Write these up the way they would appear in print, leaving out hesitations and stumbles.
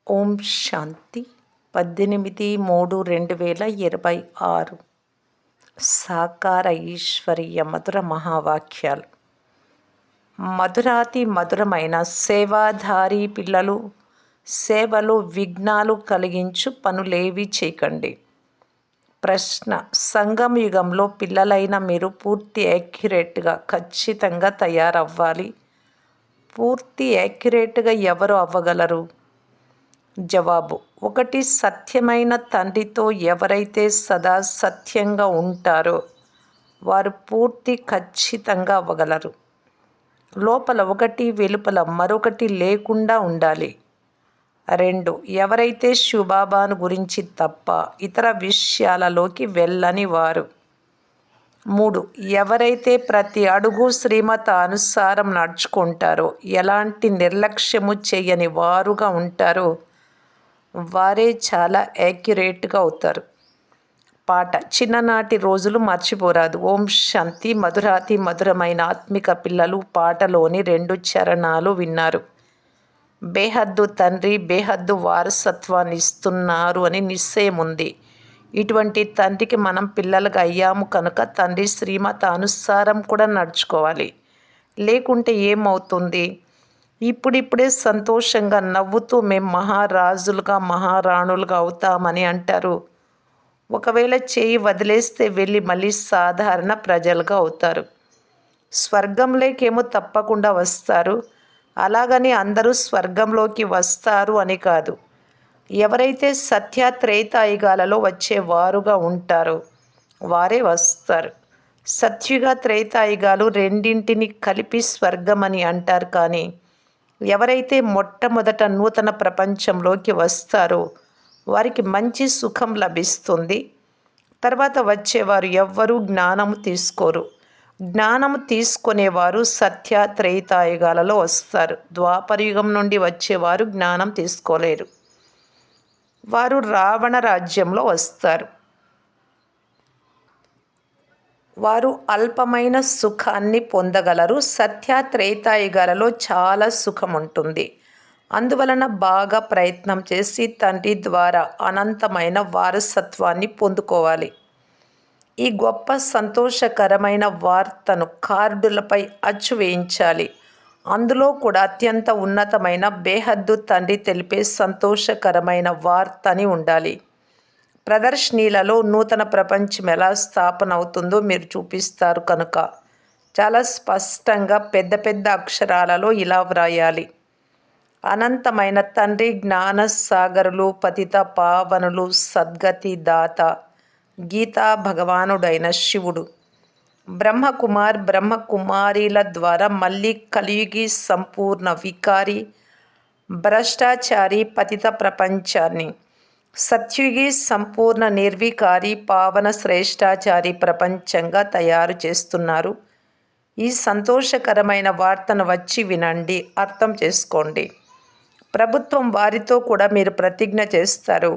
ఓం శాంతి 18/3/2026 సాకార ఈశ్వరీయ మధుర మహావాక్యాలు. మధురాతి మధురమైన సేవాధారి పిల్లలు, సేవలో విఘ్నాలు కలిగించు పనులేవి చేయకండి. ప్రశ్న: సంగమ యుగంలో పిల్లలైన మీరు పూర్తి యాక్యురేట్గా ఖచ్చితంగా తయారవ్వాలి. పూర్తి యాక్యురేట్గా ఎవరు అవ్వగలరు? జవాబు: 1. సత్యమైన తండ్రితో ఎవరైతే సదా సత్యంగా ఉంటారో వారు పూర్తి ఖచ్చితంగా అవ్వగలరు. లోపల ఒకటి, వెలుపల మరొకటి లేకుండా ఉండాలి. 2. ఎవరైతే శివబాబాను గురించి తప్ప ఇతర విషయాలలోకి వెళ్ళని వారు. 3. ఎవరైతే ప్రతి అడుగు శ్రీమత అనుసారం నడుచుకుంటారో, ఎలాంటి నిర్లక్ష్యము చేయని వారుగా ఉంటారో వారే చాలా యాక్యురేట్గా అవుతారు. పాట: చిన్ననాటి రోజులు మర్చిపోరాదు. ఓం శాంతి. మధురాతి మధురమైన ఆత్మిక పిల్లలు పాటలోని 2 చరణాలు విన్నారు. బేహద్దు తండ్రి బేహద్దు వారసత్వాన్ని ఇస్తున్నారు అని నిశ్చయం ఉంది. ఇటువంటి తండ్రికి మనం పిల్లలుగా అయ్యాము కనుక తండ్రి శ్రీమత అనుసారం కూడా నడుచుకోవాలి. లేకుంటే ఏమవుతుంది? ఇప్పుడిప్పుడే సంతోషంగా నవ్వుతూ మేం మహారాజులుగా మహారాణులుగా అవుతామని అంటారు. ఒకవేళ చేయి వదిలేస్తే వెళ్ళి మళ్ళీ సాధారణ ప్రజలుగా అవుతారు. స్వర్గంలోకేమో తప్పకుండా వస్తారు. అలాగని అందరూ స్వర్గంలోకి వస్తారు అని కాదు. ఎవరైతే సత్య త్రేతాయుగాలలో వచ్చేవారుగా ఉంటారో వారే వస్తారు. సత్యుగ త్రేతాయుగాలు రెండింటిని కలిపి స్వర్గం అని అంటారు. కానీ ఎవరైతే మొట్టమొదట నూతన ప్రపంచంలోకి వస్తారో వారికి మంచి సుఖం లభిస్తుంది. తర్వాత వచ్చేవారు ఎవ్వరూ జ్ఞానము తీసుకోరు. జ్ఞానము తీసుకునేవారు సత్య త్రేతాయుగాలలో వస్తారు. ద్వాపరయుగం నుండి వచ్చేవారు జ్ఞానం తీసుకోలేరు. వారు రావణ రాజ్యంలో వస్తారు. వారు అల్పమైన సుఖాన్ని పొందగలరు. సత్య త్రేతాయుగాలలో చాలా సుఖం ఉంటుంది. అందువలన బాగా ప్రయత్నం చేసి తండ్రి ద్వారా అనంతమైన వారసత్వాన్ని పొందుకోవాలి. ఈ గొప్ప సంతోషకరమైన వార్తను కార్డులపై అచ్చు వేయించాలి. అందులో కూడా అత్యంత ఉన్నతమైన బేహద్దు తండ్రి తెలిపే సంతోషకరమైన వార్త అని ఉండాలి. ప్రదర్శనీలలో నూతన ప్రపంచం ఎలా స్థాపన అవుతుందో మీరు చూపిస్తారు కనుక చాలా స్పష్టంగా పెద్ద పెద్ద అక్షరాలలో ఇలా వ్రాయాలి: అనంతమైన తండ్రి జ్ఞానసాగరులు, పతిత పావనులు, సద్గతి దాత, గీతా భగవానుడైన శివుడు, బ్రహ్మకుమార్ బ్రహ్మకుమారీల ద్వారా మళ్ళీ కలియుగి సంపూర్ణ వికారి భ్రష్టాచారి పతిత ప్రపంచాన్ని సత్యుగి సంపూర్ణ నిర్వికారి పావన శ్రేష్టాచారి ప్రపంచంగా తయారు చేస్తున్నారు. ఈ సంతోషకరమైన వార్తను వచ్చి వినండి, అర్థం చేసుకోండి. ప్రభుత్వం వారితో కూడా మీరు ప్రతిజ్ఞ చేస్తారు: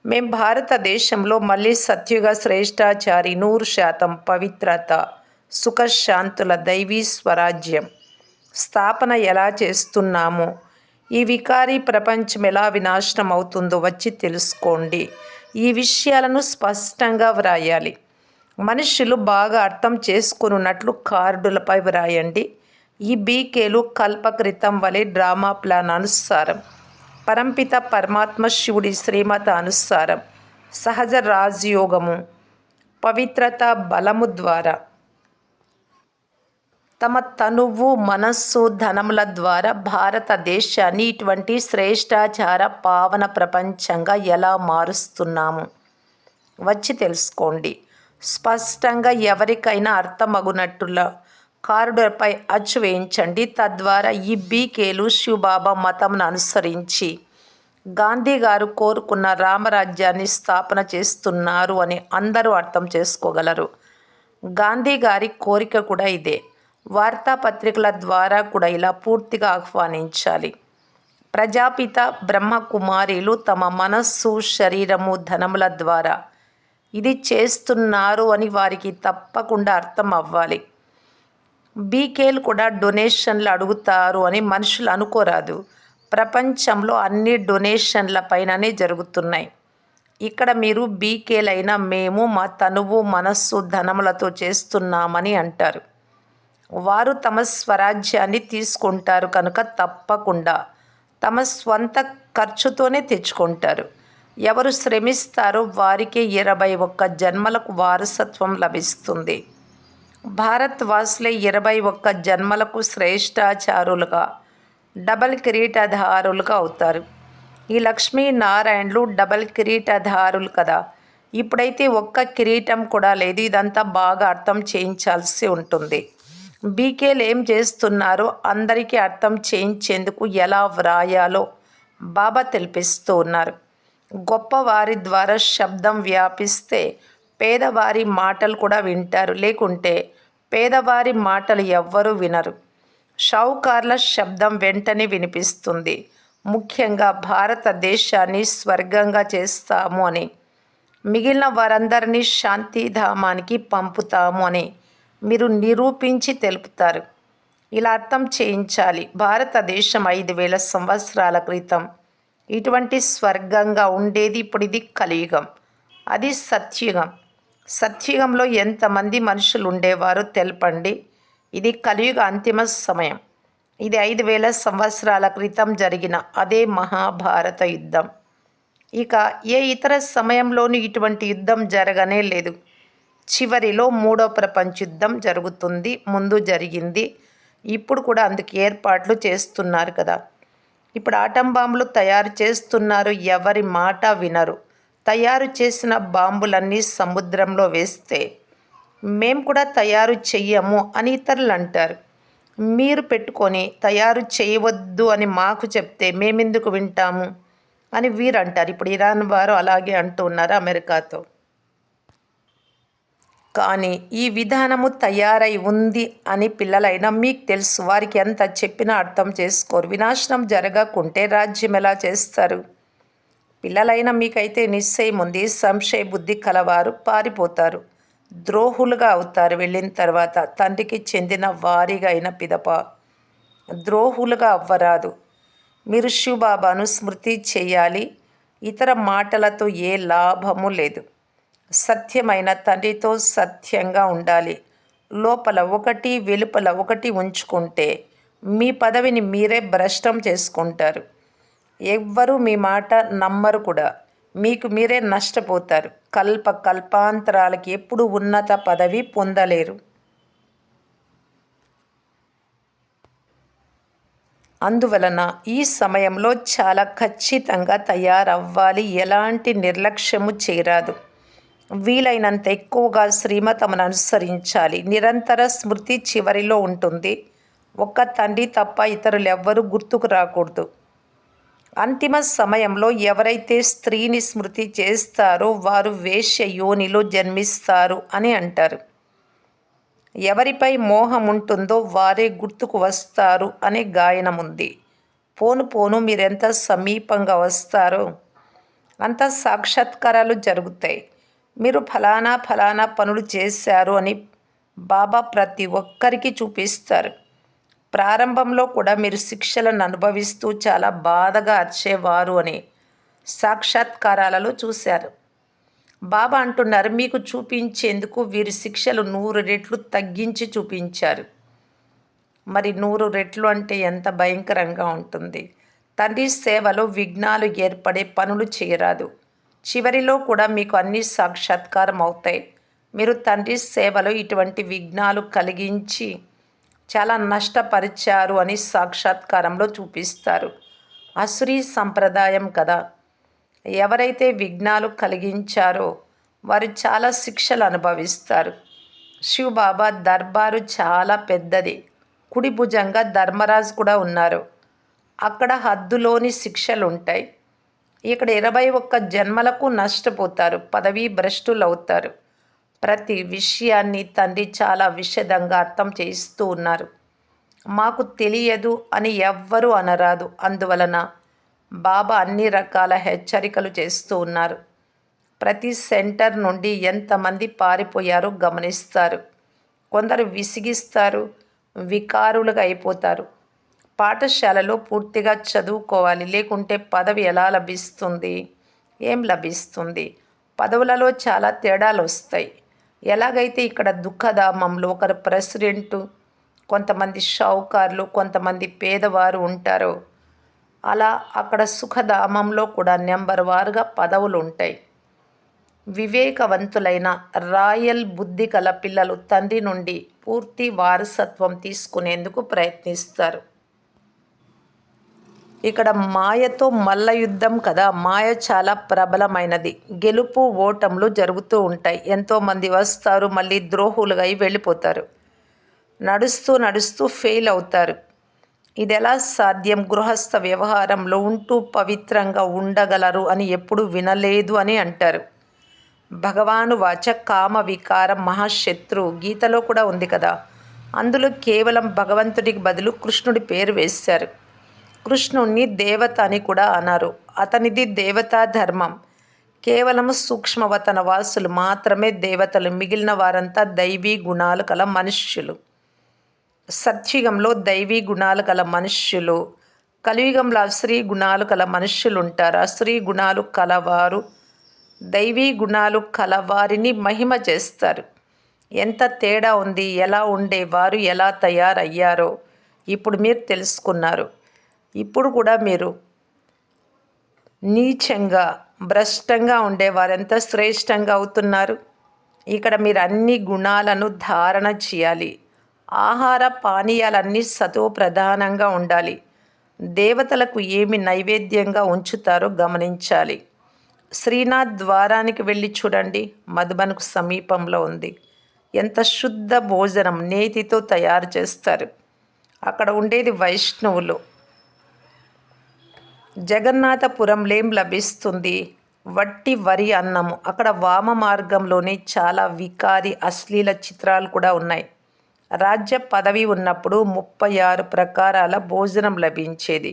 మేం భారతదేశంలో మళ్ళీ సత్యుగ శ్రేష్టాచారి 100% పవిత్రత, సుఖశాంతుల దైవీ స్వరాజ్యం స్థాపన ఎలా చేస్తున్నామో, ఈ వికారీ ప్రపంచం ఎలా వినాశనం అవుతుందో వచ్చి తెలుసుకోండి. ఈ విషయాలను స్పష్టంగా వ్రాయాలి. మనుషులు బాగా అర్థం చేసుకున్నట్లు కార్డులపై వ్రాయండి. ఈ బీకేలు కల్పకృతం వలె డ్రామా ప్లాన్ అనుసారం పరంపిత పరమాత్మ శివుడి శ్రీమత అనుసారం సహజ రాజయోగము పవిత్రత బలము ద్వారా తమ తనువు మనస్సు ధనముల ద్వారా భారతదేశాన్ని ఇటువంటి శ్రేష్టాచార పావన ప్రపంచంగా ఎలా మారుస్తున్నాము వచ్చి తెలుసుకోండి. స్పష్టంగా ఎవరికైనా అర్థమగునట్టులా కార్డులపై అచ్చు వేయించండి. తద్వారా ఈ బీకేలు శివబాబా మతంను అనుసరించి గాంధీ గారు కోరుకున్న రామరాజ్యాన్ని స్థాపన చేస్తున్నారు అని అందరూ అర్థం చేసుకోగలరు. గాంధీ గారి కోరిక కూడా ఇదే. వార్తాపత్రికల ద్వారా కూడా ఇలా పూర్తిగా ఆహ్వానించాలి. ప్రజాపిత బ్రహ్మకుమారీలు తమ మనస్సు శరీరము ధనముల ద్వారా ఇది చేస్తున్నారు అని వారికి తప్పకుండా అర్థం అవ్వాలి. బీకేలు కూడా డొనేషన్లు అడుగుతారు అని మనుషులు అనుకోరాదు. ప్రపంచంలో అన్ని డొనేషన్ల పైననే జరుగుతున్నాయి. ఇక్కడ మీరు బీకేలైన మేము మా తనువు మనస్సు ధనములతో చేస్తున్నామని అంటారు. వారు తమ స్వరాజ్యాన్ని తీసుకుంటారు కనుక తప్పకుండా తమ స్వంత ఖర్చుతోనే తెచ్చుకుంటారు. ఎవరు శ్రమిస్తారో వారికి 21 జన్మలకు వారసత్వం లభిస్తుంది. భారత్ వాసులే 21 జన్మలకు శ్రేష్ఠాచారులుగా డబల్ కిరీటధారులుగా అవుతారు. ఈ లక్ష్మీనారాయణులు డబల్ కిరీటధారులు కదా. ఇప్పుడైతే ఒక్క కిరీటం కూడా లేదు. ఇదంతా బాగా అర్థం చేయించాల్సి ఉంటుంది. బీకేలు ఏం చేస్తున్నారో అందరికీ అర్థం చేయించేందుకు ఎలా వ్రాయాలో బాబా తెలిపిస్తూ ఉన్నారు. గొప్పవారి ద్వారా శబ్దం వ్యాపిస్తే పేదవారి మాటలు కూడా వింటారు. లేకుంటే పేదవారి మాటలు ఎవ్వరూ వినరు. షావుకార్ల శబ్దం వెంటనే వినిపిస్తుంది. ముఖ్యంగా భారతదేశాన్ని స్వర్గంగా చేస్తాము అని, మిగిలిన వారందరినీ శాంతిధామానికి పంపుతాము అని మీరు నిరూపించి తెలుపుతారు. ఇలా అర్థం చేయించాలి. భారతదేశం 5000 సంవత్సరాల క్రితం ఇటువంటి స్వర్గంగా ఉండేది. ఇప్పుడు ఇది కలియుగం, అది సత్యుగం. సత్యుగంలో ఎంతమంది మనుషులు ఉండేవారో తెలపండి. ఇది కలియుగ అంతిమ సమయం. ఇది 5000 సంవత్సరాల క్రితం జరిగిన అదే మహాభారత యుద్ధం. ఇక ఏ ఇతర సమయంలోనూ ఇటువంటి యుద్ధం జరగనే లేదు. చివరిలో 3వ ప్రపంచ యుద్ధం జరుగుతుంది. ముందు జరిగింది. ఇప్పుడు కూడా అందుకు ఏర్పాట్లు చేస్తున్నారు కదా. ఇప్పుడు ఆటం బాంబులు తయారు చేస్తున్నారు. ఎవరి మాట వినరు. తయారు చేసిన బాంబులన్నీ సముద్రంలో వేస్తే మేము కూడా తయారు చెయ్యము అని ఇతరులు అంటారు. మీరు పెట్టుకొని తయారు చేయవద్దు అని మాకు చెప్తే మేమెందుకు వింటాము అని వీరు అంటారు. ఇప్పుడు ఇరాన్ వారు అలాగే అంటూ ఉన్నారు అమెరికాతో. కానీ ఈ విధానము తయారై ఉంది అని పిల్లలైనా మీకు తెలుసు. వారికి ఎంత చెప్పినా అర్థం చేసుకోరు. వినాశనం జరగకుంటే రాజ్యం ఎలా చేస్తారు? పిల్లలైన మీకైతే నిశ్చయం ఉంది. సంశయ బుద్ధి కలవారు పారిపోతారు, ద్రోహులుగా అవుతారు. వెళ్ళిన తర్వాత తండ్రికి చెందిన వారిగా అయిన పిదప ద్రోహులుగా అవ్వరాదు. మీరు శివబాబాను స్మృతి చేయాలి. ఇతర మాటలతో ఏ లాభము లేదు. సత్యమైన తండ్రితో సత్యంగా ఉండాలి. లోపల ఒకటి వెలుపల ఒకటి ఉంచుకుంటే మీ పదవిని మీరే భ్రష్టం చేసుకుంటారు. ఎవ్వరూ మీ మాట నమ్మరు కూడా. మీకు మీరే నష్టపోతారు. కల్పాంతరాలకి ఎప్పుడు ఉన్నత పదవి పొందలేరు. అందువలన ఈ సమయంలో చాలా ఖచ్చితంగా తయారవ్వాలి. ఎలాంటి నిర్లక్ష్యము చేయరాదు. వీలైనంత ఎక్కువగా శ్రీమతమును అనుసరించాలి. నిరంతర స్మృతి చివరిలో ఉంటుంది. ఒక్క తండ్రి తప్ప ఇతరులెవ్వరూ గుర్తుకు రాకూడదు. అంతిమ సమయంలో ఎవరైతే స్త్రీని స్మృతి చేస్తారో వారు వేశ్య యోనిలో జన్మిస్తారు అని అంటారు. ఎవరిపై మోహం ఉంటుందో వారే గుర్తుకు వస్తారు అనే గాయనముంది. పోను పోను మీరెంత సమీపంగా వస్తారో అంత సాక్షాత్కారాలు జరుగుతాయి. మీరు ఫలానా ఫలానా పనులు చేశారు అని బాబా ప్రతి ఒక్కరికి చూపిస్తారు. ప్రారంభంలో కూడా మీరు శిక్షలను అనుభవిస్తూ చాలా బాధగా అరిచేవారు అని సాక్షాత్కారాలలో చూశారు. బాబా అంటున్నారు, మీకు చూపించేందుకు వీరి శిక్షలు 100 రెట్లు తగ్గించి చూపించారు. మరి 100 రెట్లు అంటే ఎంత భయంకరంగా ఉంటుంది. తండ్రి సేవలో విఘ్నాలు ఏర్పడే పనులు చేయరాదు. చివరిలో కూడా మీకు అన్ని సాక్షాత్కారం అవుతాయి. మీరు తండ్రి సేవలో ఇటువంటి విఘ్నాలు కలిగించి చాలా నష్టపరిచారు అని సాక్షాత్కారంలో చూపిస్తారు. అసురీ సంప్రదాయం కదా. ఎవరైతే విఘ్నాలు కలిగించారో వారు చాలా శిక్షలు అనుభవిస్తారు. శివబాబా దర్బారు చాలా పెద్దది. కుడి భుజంగా ధర్మరాజు కూడా ఉన్నారు. అక్కడ హద్దులోని శిక్షలుంటాయి. ఇక్కడ 21 జన్మలకు నష్టపోతారు. పదవీ భ్రష్టులవుతారు. ప్రతి విషయాన్ని తండ్రి చాలా విశదంగా అర్థం చేయిస్తూ ఉన్నారు. మాకు తెలియదు అని ఎవ్వరూ అనరాదు. అందువలన బాబా అన్ని రకాల హెచ్చరికలు చేస్తూ ఉన్నారు. ప్రతి సెంటర్ నుండి ఎంతమంది పారిపోయారో గమనిస్తారు. కొందరు విసిగిస్తారు, వికారులుగా అయిపోతారు. పాఠశాలలో పూర్తిగా చదువుకోవాలి, లేకుంటే పదవి ఎలా లభిస్తుంది? ఏం లభిస్తుంది? పదవులలో చాలా తేడాలు వస్తాయి. ఎలాగైతే ఇక్కడ దుఃఖధామంలో ఒకరు ప్రెసిడెంటు, కొంతమంది షావుకారులు, కొంతమంది పేదవారు ఉంటారో, అలా అక్కడ సుఖధామంలో కూడా నెంబర్ వారుగా పదవులు ఉంటాయి. వివేకవంతులైన రాయల్ బుద్ధి గల పిల్లలు తండ్రి నుండి పూర్తి వారసత్వం తీసుకునేందుకు ప్రయత్నిస్తారు. ఇక్కడ మాయతో మల్ల యుద్ధం కదా. మాయ చాలా ప్రబలమైనది. గెలుపు ఓటములు జరుగుతూ ఉంటాయి. ఎంతోమంది వస్తారు, మళ్ళీ ద్రోహులుగా వెళ్ళిపోతారు. నడుస్తూ నడుస్తూ ఫెయిల్ అవుతారు. ఇది ఎలా సాధ్యం? గృహస్థ వ్యవహారంలో ఉంటూ పవిత్రంగా ఉండగలరు అని ఎప్పుడు వినలేదు అని అంటారు. భగవాను వాచ కామ వికారం మహాశత్రువు, గీతలో కూడా ఉంది కదా. అందులో కేవలం భగవంతుడికి బదులు కృష్ణుడి పేరు వేశారు. కృష్ణుణ్ణి దేవత అని కూడా అన్నారు. అతనిది దేవతా ధర్మం. కేవలం సూక్ష్మవతన వాసులు మాత్రమే దేవతలు, మిగిలిన వారంతా దైవీ గుణాలు గల మనుష్యులు. సత్యుగంలో దైవీ గుణాలు గల మనుష్యులు, కలియుగంలో అసురీ గుణాలు గల మనుష్యులు ఉంటారు. అసురీ గుణాలు కలవారు దైవీ గుణాలు కలవారిని మహిమ చేస్తారు. ఎంత తేడా ఉంది! ఎలా ఉండేవారు, ఎలా తయారయ్యారో ఇప్పుడు మీరు తెలుసుకున్నారు. ఇప్పుడు కూడా మీరు నీచంగా, భ్రష్టంగా ఉండేవారు ఎంత శ్రేష్టంగా అవుతున్నారు. ఇక్కడ మీరు అన్ని గుణాలను ధారణ చేయాలి. ఆహార పానీయాలన్నీ సతో ప్రధానంగా ఉండాలి. దేవతలకు ఏమి నైవేద్యంగా ఉంచుతారో గమనించాలి. శ్రీనాథ్ ద్వారానికి వెళ్ళి చూడండి, మధుబన్కు సమీపంలో ఉంది. ఎంత శుద్ధ భోజనం నేతితో తయారు చేస్తారు. అక్కడ ఉండేది వైష్ణవులు. జగన్నాథపురంలో ఏం లభిస్తుంది? వట్టి వరి అన్నము. అక్కడ వామ మార్గంలోనే చాలా వికారి అశ్లీల చిత్రాలు కూడా ఉన్నాయి. రాజ్య పదవి ఉన్నప్పుడు 36 ప్రకారాల భోజనం లభించేది.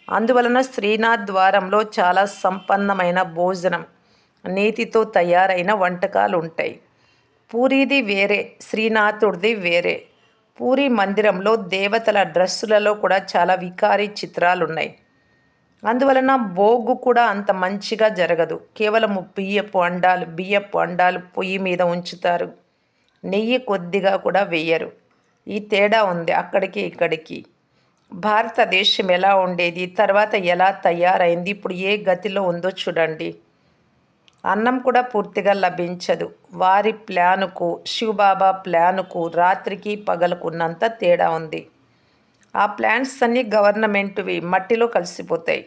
అందువలన శ్రీనాథ్ ద్వారంలో చాలా సంపన్నమైన భోజనం, నేతితో తయారైన వంటకాలు ఉంటాయి. పూరీది వేరే, శ్రీనాథుడిది వేరే. పూరి మందిరంలో దేవతల డ్రెస్సులలో కూడా చాలా వికారీ చిత్రాలున్నాయి. అందువలన భోగు కూడా అంత మంచిగా జరగదు. కేవలం బియ్యపు అండాలు పొయ్యి మీద ఉంచుతారు. నెయ్యి కొద్దిగా కూడా వేయరు. ఈ తేడా ఉంది అక్కడికి ఇక్కడికి. భారతదేశం ఎలా ఉండేది, తర్వాత ఎలా తయారైంది, ఇప్పుడు ఏ గతిలో ఉందో చూడండి. అన్నం కూడా పూర్తిగా లభించదు. వారి ప్లానుకు, శివబాబా ప్లానుకు, రాత్రికి పగలకు ఉన్నంత తేడా ఉంది. ఆ ప్లాన్స్ అన్నీ గవర్నమెంట్వి, మట్టిలో కలిసిపోతాయి.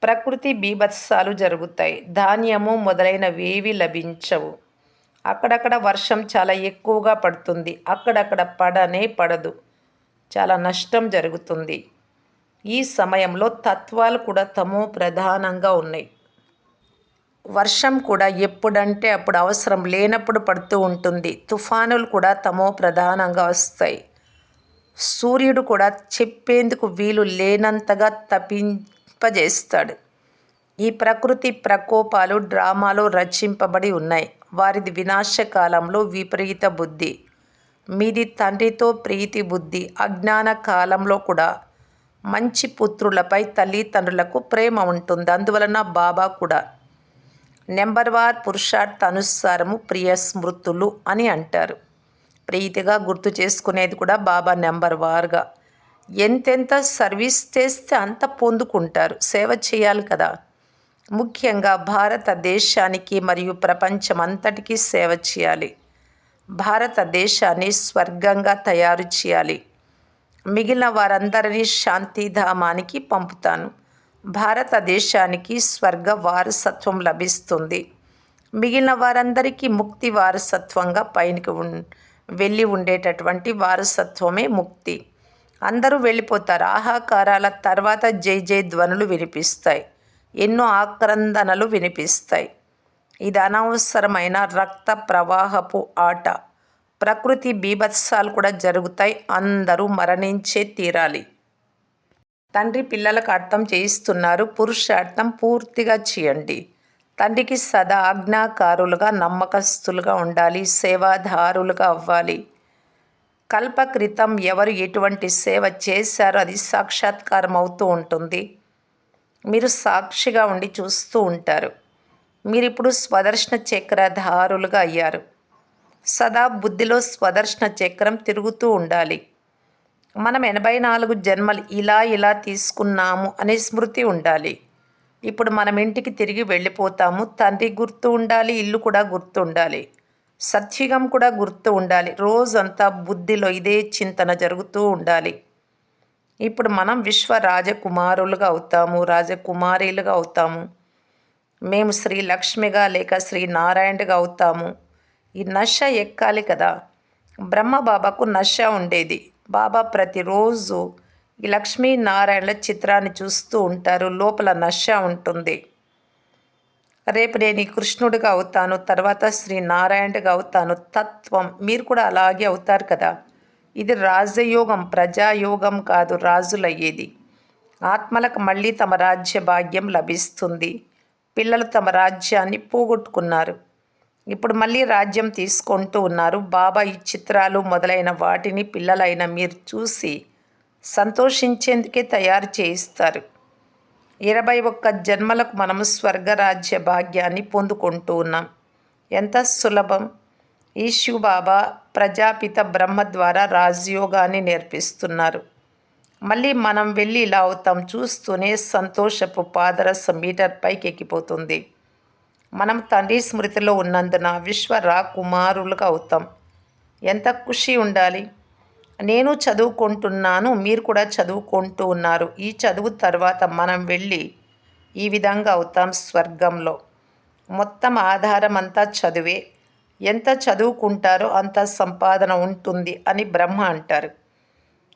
ప్రకృతి బీభత్సాలు జరుగుతాయి. ధాన్యము మొదలైనవేవి లభించవు. అక్కడక్కడ వర్షం చాలా ఎక్కువగా పడుతుంది, అక్కడక్కడ పడదు. చాలా నష్టం జరుగుతుంది. ఈ సమయంలో తత్వాలు కూడా తమో ప్రధానంగా ఉన్నాయి. వర్షం కూడా ఎప్పుడంటే అప్పుడు, అవసరం లేనప్పుడు పడుతూ ఉంటుంది. తుఫానులు కూడా తమో ప్రధానంగా వస్తాయి. సూర్యుడు కూడా చెప్పేందుకు వీలు లేనంతగా తపింపజేస్తాడు. ఈ ప్రకృతి ప్రకోపాలు డ్రామాలో రచింపబడి ఉన్నాయి. వారిది వినాశకాలంలో విపరీత బుద్ధి, మీది తండ్రితో ప్రీతి బుద్ధి. అజ్ఞాన కాలంలో కూడా మంచి పుత్రులపై తల్లిదండ్రులకు ప్రేమ ఉంటుంది. అందువలన బాబా కూడా నెంబర్ వార్ పురుషార్థ అనుసారము ప్రియ స్మృతులు అని అంటారు. ప్రీతిగా గుర్తు చేసుకునేది కూడా బాబా నెంబర్ వార్గా. ఎంతెంత సర్వీస్ చేస్తే అంత పొందుకుంటారు. సేవ చేయాలి కదా. ముఖ్యంగా భారతదేశానికి మరియు ప్రపంచమంతటికీ సేవ చేయాలి. భారతదేశాన్ని స్వర్గంగా తయారు చేయాలి. మిగిలిన వారందరినీ శాంతిధామానికి పంపుతాను. భారతదేశానికి స్వర్గ వారసత్వం లభిస్తుంది. మిగిలిన వారందరికీ ముక్తి వారసత్వంగా పైనకి వెళ్ళి ఉండేటటువంటి వారసత్వమే ముక్తి. అందరూ వెళ్ళిపోతారు. ఆహాకారాల తర్వాత జై జై ధ్వనులు వినిపిస్తాయి. ఎన్నో ఆక్రందనలు వినిపిస్తాయి. ఇది అనవసరమైన రక్త ప్రవాహపు ఆట. ప్రకృతి బీభత్సాలు కూడా జరుగుతాయి. అందరూ మరణించే తీరాలి. తండ్రి పిల్లలకు అర్థం చేయిస్తున్నారు. పురుషార్థం పూర్తిగా చేయండి. తండ్రికి సదా ఆజ్ఞాకారులుగా, నమ్మకస్తులుగా ఉండాలి. సేవాదారులుగా అవ్వాలి. కల్పకృతం ఎవరు ఎటువంటి సేవ చేశారో అది సాక్షాత్కారం అవుతూ ఉంటుంది. మీరు సాక్షిగా ఉండి చూస్తూ ఉంటారు. మీరిప్పుడు స్వదర్శన చక్రధారులుగా అయ్యారు. సదా బుద్ధిలో స్వదర్శన చక్రం తిరుగుతూ ఉండాలి. మనం 84 జన్మలు ఇలా తీసుకున్నాము అనే స్మృతి ఉండాలి. ఇప్పుడు మనం ఇంటికి తిరిగి వెళ్ళిపోతాము. తండ్రి గుర్తు ఉండాలి, ఇల్లు కూడా గుర్తు ఉండాలి, సత్యుగం కూడా గుర్తు ఉండాలి. రోజంతా బుద్ధిలో ఇదే చింతన జరుగుతూ ఉండాలి. ఇప్పుడు మనం విశ్వ రాజకుమారులుగా అవుతాము, రాజకుమారీలుగా అవుతాము. మేము శ్రీ లక్ష్మిగా లేక శ్రీ నారాయణగా అవుతాము. ఈ నశ ఎక్కాలి కదా. బ్రహ్మ బాబాకు నశ ఉండేది. బాబా ప్రతిరోజు ఈ లక్ష్మీనారాయణల చిత్రాన్ని చూస్తూ ఉంటారు. లోపల నశ ఉంటుంది. రేపు నేను ఈ కృష్ణుడిగా అవుతాను, తర్వాత శ్రీ నారాయణుడిగా అవుతాను. తత్వం మీరు కూడా అలాగే అవుతారు కదా. ఇది రాజయోగం, ప్రజాయోగం కాదు, రాజులయ్యేది. ఆత్మలకు మళ్ళీ తమ రాజ్య భాగ్యం లభిస్తుంది. పిల్లలు తమ రాజ్యాన్ని పోగొట్టుకున్నారు, ఇప్పుడు మళ్ళీ రాజ్యం తీసుకుంటూ ఉన్నారు. బాబా ఈ చిత్రాలు మొదలైన వాటిని పిల్లలైన మీరు చూసి సంతోషించేందుకే తయారు చేయిస్తారు. 21 జన్మలకు మనము స్వర్గరాజ్య భాగ్యాన్ని పొందుకుంటూ ఉన్నాం. ఎంత సులభం. ఈ శివబాబా ప్రజాపిత బ్రహ్మ ద్వారా రాజయోగాన్ని నేర్పిస్తున్నారు. మళ్ళీ మనం వెళ్ళి ఇలా అవుతాం. చూస్తూనే సంతోషపు పాదరస మీటర్ పైకి ఎక్కిపోతుంది. మనం తండ్రి స్మృతిలో ఉన్నందున విశ్వ రాకుమారులుగా అవుతాం. ఎంత ఖుషి ఉండాలి. నేను చదువుకుంటున్నాను, మీరు కూడా చదువుకుంటూ ఉన్నారు. ఈ చదువు తర్వాత మనం వెళ్ళి ఈ విధంగా అవుతాం స్వర్గంలో. మొత్తం ఆధారం అంతా చదువే. ఎంత చదువుకుంటారో అంత సంపాదన ఉంటుంది అని బ్రహ్మ అంటారు.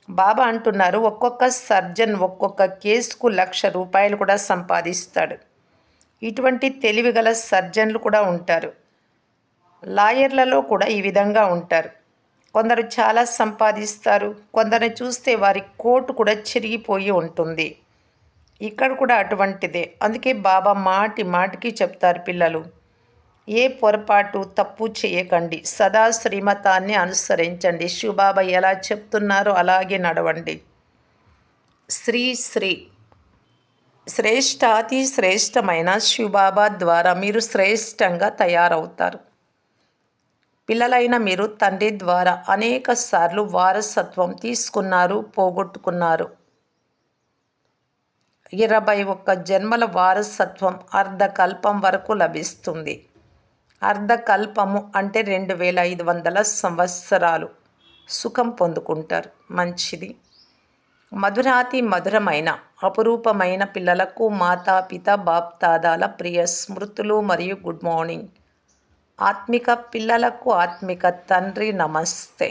బాబా అంటున్నారు, ఒక్కొక్క సర్జన్ ఒక్కొక్క కేసుకు ₹1,00,000 కూడా సంపాదిస్తాడు. ఇటువంటి తెలివిగల సర్జన్లు కూడా ఉంటారు. లాయర్లలో కూడా ఈ విధంగా ఉంటారు. కొందరు చాలా సంపాదిస్తారు. కొందరిని చూస్తే వారి కోటు కూడా చిరిగిపోయి ఉంటుంది. ఇక్కడ కూడా అటువంటిదే. అందుకే బాబా మాటి మాటికి చెప్తారు, పిల్లలు ఏ పొరపాటు తప్పు చేయకండి, సదా శ్రీమతాన్ని అనుసరించండి, శివబాబా ఎలా చెప్తున్నారో అలాగే నడవండి. శ్రీ శ్రీ శ్రేష్టాతి శ్రేష్టమైన శివబాబా ద్వారా మీరు శ్రేష్టంగా తయారవుతారు. పిల్లలైన మీరు తండ్రి ద్వారా అనేక సార్లు వారసత్వం తీసుకున్నారు, పోగొట్టుకున్నారు. 21 జన్మల వారసత్వం అర్ధకల్పం వరకు లభిస్తుంది. అర్ధకల్పము అంటే 2500 సంవత్సరాలు సుఖం పొందుకుంటారు. మంచిది. మధురాతి మధురమైన అపురూపమైన పిల్లలకు మాతాపిత బాప్దాదాల ప్రియ స్మృతులు మరియు గుడ్ మార్నింగ్. ఆత్మిక పిల్లలకు ఆత్మిక తండ్రి నమస్తే.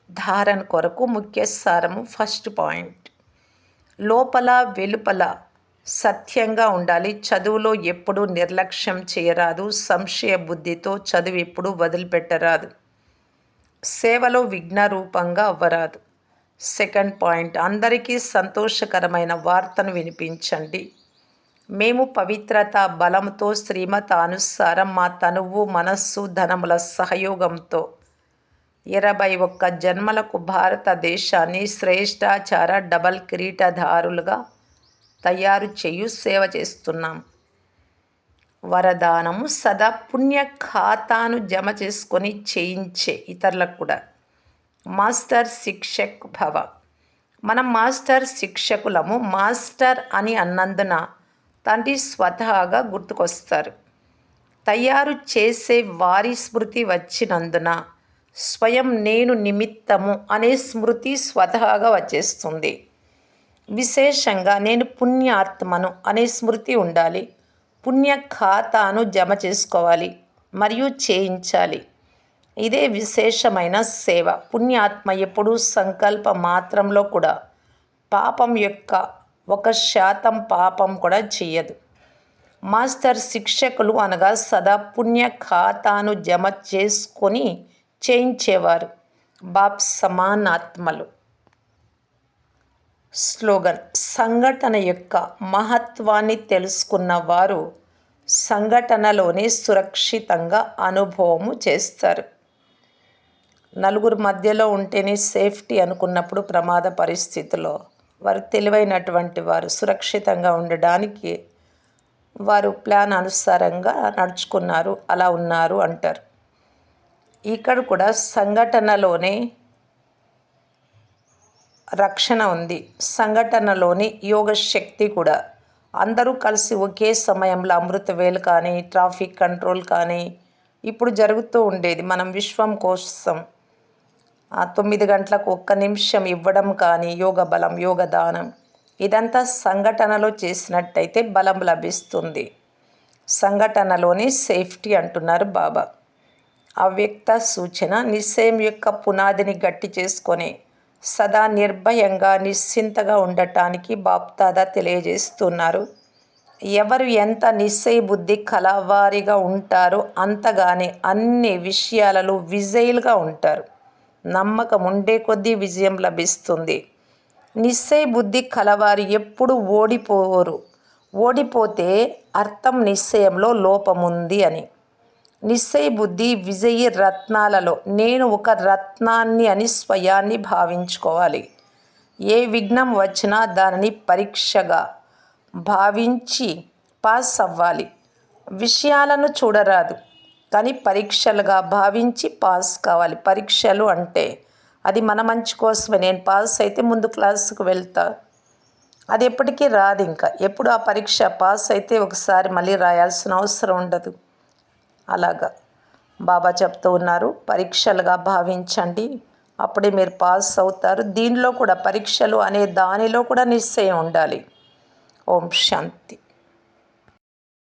ధారణ కొరకు ముఖ్య సారము. ఫస్ట్ పాయింట్, లోపల వెలుపల సత్యంగా ఉండాలి. చదువులో ఎప్పుడూ నిర్లక్ష్యం చేయరాదు. సంశయ బుద్ధితో చదువు ఎప్పుడూ వదిలిపెట్టరాదు. సేవలో విఘ్నరూపంగా అవ్వరాదు. సెకండ్ పాయింట్, అందరికీ సంతోషకరమైన వార్తను వినిపించండి. మేము పవిత్రత బలంతో శ్రీమతానుసారం మా తనువు మనస్సు ధనముల సహయోగంతో 21 జన్మలకు భారతదేశాన్ని శ్రేష్టాచార డబల్ కిరీటధారులుగా తయారు చేయు సేవ చేస్తున్నాం. వరదానము, సదా పుణ్య ఖాతాను జమ చేసుకొని చేయించే ఇతరులకు కూడా మాస్టర్ శిక్షక్ భవ. మనం మాస్టర్ శిక్షకులము. మాస్టర్ అని అన్నందున తండ్రి స్వతహాగా గుర్తుకొస్తారు. తయారు చేసే వారి స్మృతి వచ్చినందున స్వయం నేను నిమిత్తము అనే స్మృతి స్వతహాగా వచ్చేస్తుంది. విశేషంగా నేను పుణ్యాత్మను అనే స్మృతి ఉండాలి. పుణ్య ఖాతాను జమ చేసుకోవాలి మరియు చేయించాలి. ఇదే విశేషమైన సేవ. పుణ్యాత్మ ఎప్పుడూ సంకల్ప మాత్రంలో కూడా పాపం యొక్క 1% పాపం కూడా చెయ్యదు. మాస్టర్ శిక్షకులు అనగా సదా పుణ్య ఖాతాను జమ చేసుకొని చేయించేవారు. బాప్ సమాన్ ఆత్మలు. స్లోగన్, సంఘటన యొక్క మహత్వాన్ని తెలుసుకున్న వారు సంఘటనలోనే సురక్షితంగా అనుభవము చేస్తారు. నలుగురు మధ్యలో ఉంటేనే సేఫ్టీ అనుకున్నప్పుడు ప్రమాద పరిస్థితిలో వారు తెలివైనటువంటి వారు సురక్షితంగా ఉండడానికి వారు ప్లాన్ అనుసారంగా నడుచుకున్నారు, అలా ఉన్నారు అంటారు. ఇక్కడ కూడా సంఘటనలోనే రక్షణ ఉంది, సంఘటనలోని యోగ శక్తి కూడా. అందరూ కలిసి ఒకే సమయంలో అమృతవేల్ కానీ, ట్రాఫిక్ కంట్రోల్ కానీ ఇప్పుడు జరుగుతూ ఉండేది. మనం విశ్వం కోసం 9 గంటలకు 1 నిమిషం ఇవ్వడం కానీ, యోగ బలం, యోగ దానం, ఇదంతా సంఘటనలో చేసినట్టయితే బలం లభిస్తుంది. సంఘటనలోని సేఫ్టీ అంటున్నారు బాబా. అవ్యక్త సూచన నిశ్చయం యొక్క పునాదిని గట్టి చేసుకొని సదా నిర్భయంగా నిశ్చింతగా ఉండటానికి బాప్దాదా తెలియజేస్తున్నారు. ఎవరు ఎంత నిశ్చయ బుద్ధి కలవారిగా ఉంటారో అంతగానే అన్ని విషయాలలో విజయులుగా ఉంటారు. నమ్మకం ఉండే కొద్దీ విజయం లభిస్తుంది. నిశ్చయ బుద్ధి కలవారు ఎప్పుడు ఓడిపోరు. ఓడిపోతే అర్థం నిశ్చయంలో లోపముంది అని. నిశ్చయ బుద్ధి విజయీ రత్నాలలో నేను ఒక రత్నాన్ని అని స్వయాన్ని భావించుకోవాలి. ఏ విఘ్నం వచ్చినా దానిని పరీక్షగా భావించి పాస్ అవ్వాలి. విషయాలను చూడరాదు, కానీ పరీక్షలుగా భావించి పాస్ కావాలి. పరీక్షలు అంటే అది మన మంచి కోసమే. నేను పాస్ అయితే ముందు క్లాసుకు వెళ్తా, అది ఎప్పటికీ రాదు. ఇంకా ఎప్పుడు ఆ పరీక్ష పాస్ అయితే ఒకసారి మళ్ళీ రాయాల్సిన అవసరం ఉండదు. అలాగా బాబా చెప్తూ ఉన్నారు, పరీక్షలుగా భావించండి, అప్పుడే మీరు పాస్ అవుతారు. దీనిలో కూడా పరీక్షలు అనే దానిలో కూడా నిశ్చయం ఉండాలి. ఓం శాంతి.